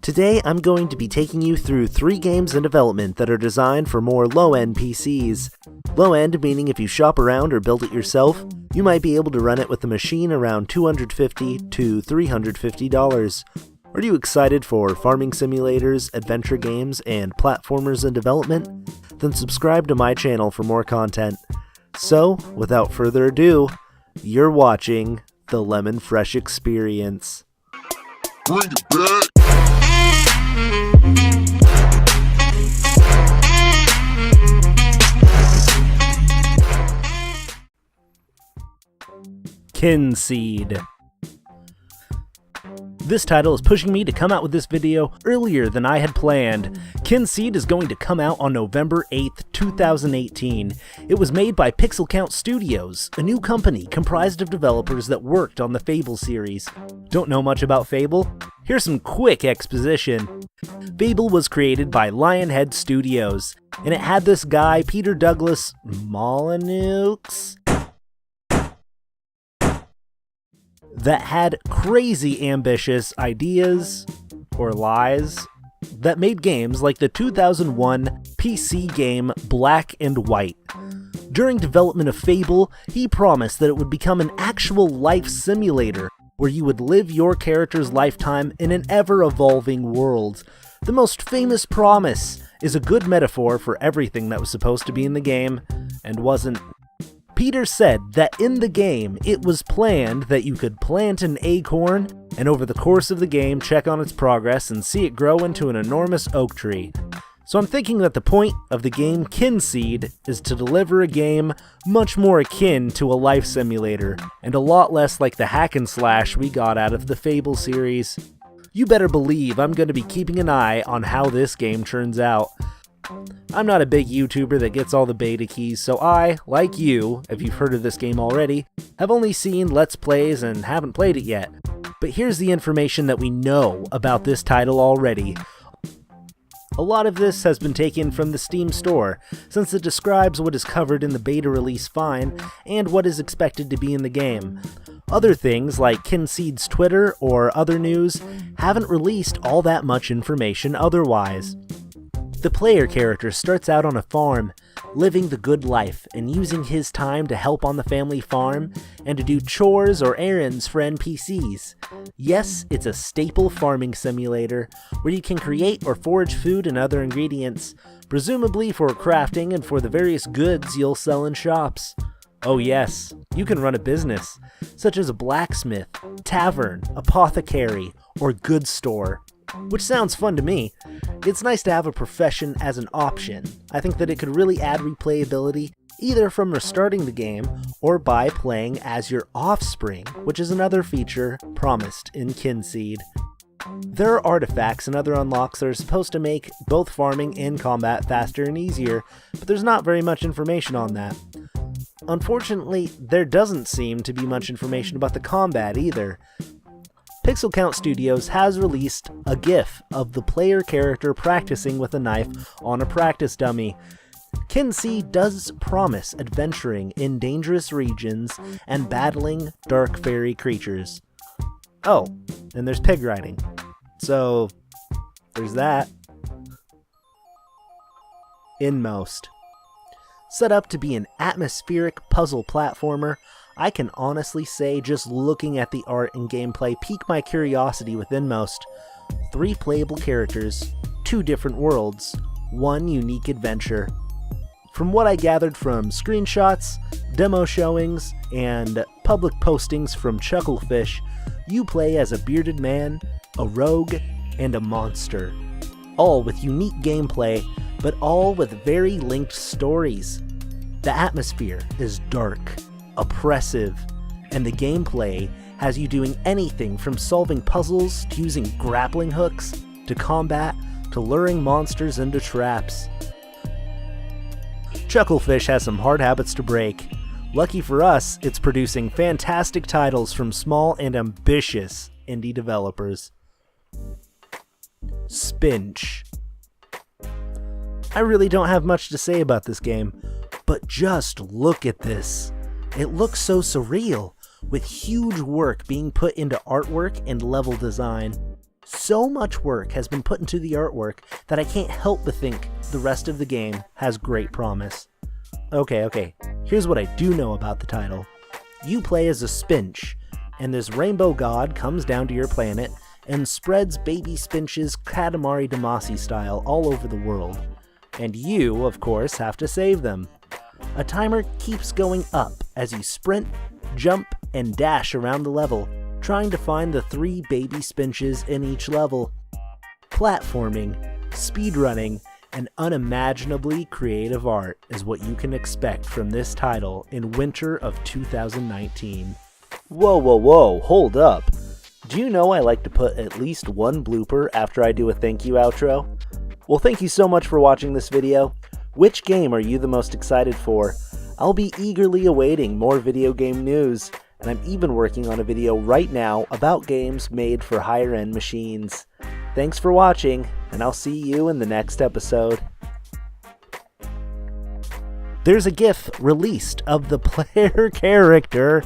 Today I'm going to be taking you through 3 games in development that are designed for more low-end PCs. Low-end meaning if you shop around or build it yourself, you might be able to run it with a machine around $250 to $350. Are you excited for farming simulators, adventure games, and platformers in development? Then subscribe to my channel for more content. So, without further ado, you're watching the Lemon Fresh Experience. Bring it back! Kynseed. This title is pushing me to come out with this video earlier than I had planned. Kynseed is going to come out on November 8th, 2018. It was made by Pixel Count Studios, a new company comprised of developers that worked on the Fable series. Don't know much about Fable? Here's some quick exposition. Fable was created by Lionhead Studios, and it had this guy, Peter Douglas Molyneux, that had crazy ambitious ideas, or lies, that made games like the 2001 PC game Black and White. During development of Fable, he promised that it would become an actual life simulator, where you would live your character's lifetime in an ever-evolving world. The most famous promise is a good metaphor for everything that was supposed to be in the game, and wasn't. Peter said that in the game, it was planned that you could plant an acorn, and over the course of the game, check on its progress and see it grow into an enormous oak tree. So I'm thinking that the point of the game Kynseed is to deliver a game much more akin to a life simulator, and a lot less like the hack and slash we got out of the Fable series. You better believe I'm going to be keeping an eye on how this game turns out. I'm not a big YouTuber that gets all the beta keys, so I, like you, if you've heard of this game already, have only seen Let's Plays and haven't played it yet. But here's the information that we know about this title already. A lot of this has been taken from the Steam store, since it describes what is covered in the beta release fine and what is expected to be in the game. Other things, like Kynseed's Twitter or other news, haven't released all that much information otherwise. The player character starts out on a farm, living the good life and using his time to help on the family farm and to do chores or errands for NPCs. Yes, it's a staple farming simulator where you can create or forage food and other ingredients, presumably for crafting and for the various goods you'll sell in shops. Oh yes, you can run a business, such as a blacksmith, tavern, apothecary, or goods store. Which sounds fun to me. It's nice to have a profession as an option. I think that it could really add replayability, either from restarting the game, or by playing as your offspring, which is another feature promised in Kynseed. There are artifacts and other unlocks that are supposed to make both farming and combat faster and easier, but there's not very much information on that. Unfortunately, there doesn't seem to be much information about the combat either. Pixel Count Studios has released a GIF of the player character practicing with a knife on a practice dummy. Kynseed does promise adventuring in dangerous regions and battling dark fairy creatures. Oh, and there's pig riding. So, there's that. Inmost. Set up to be an atmospheric puzzle platformer, I can honestly say just looking at the art and gameplay piqued my curiosity with Inmost. 3 playable characters, 2 different worlds, 1 unique adventure. From what I gathered from screenshots, demo showings, and public postings from Chucklefish, you play as a bearded man, a rogue, and a monster. All with unique gameplay, but all with very linked stories. The atmosphere is dark, oppressive, and the gameplay has you doing anything from solving puzzles to using grappling hooks to combat to luring monsters into traps. Chucklefish has some hard habits to break. Lucky for us, it's producing fantastic titles from small and ambitious indie developers. Spinch. I really don't have much to say about this game, but just look at this. It looks so surreal, with huge work being put into artwork and level design. So much work has been put into the artwork that I can't help but think the rest of the game has great promise. Okay, here's what I do know about the title. You play as a Spinch, and this rainbow god comes down to your planet and spreads baby Spinches Katamari Damacy style all over the world. And you, of course, have to save them. A timer keeps going up as you sprint, jump, and dash around the level, trying to find the 3 baby Spinches in each level. Platforming, speedrunning, and unimaginably creative art is what you can expect from this title in winter of 2019. Whoa, hold up. Do you know I like to put at least one blooper after I do a thank you outro? Well, thank you so much for watching this video. Which game are you the most excited for? I'll be eagerly awaiting more video game news, and I'm even working on a video right now about games made for higher-end machines. Thanks for watching, and I'll see you in the next episode. There's a GIF released of the player character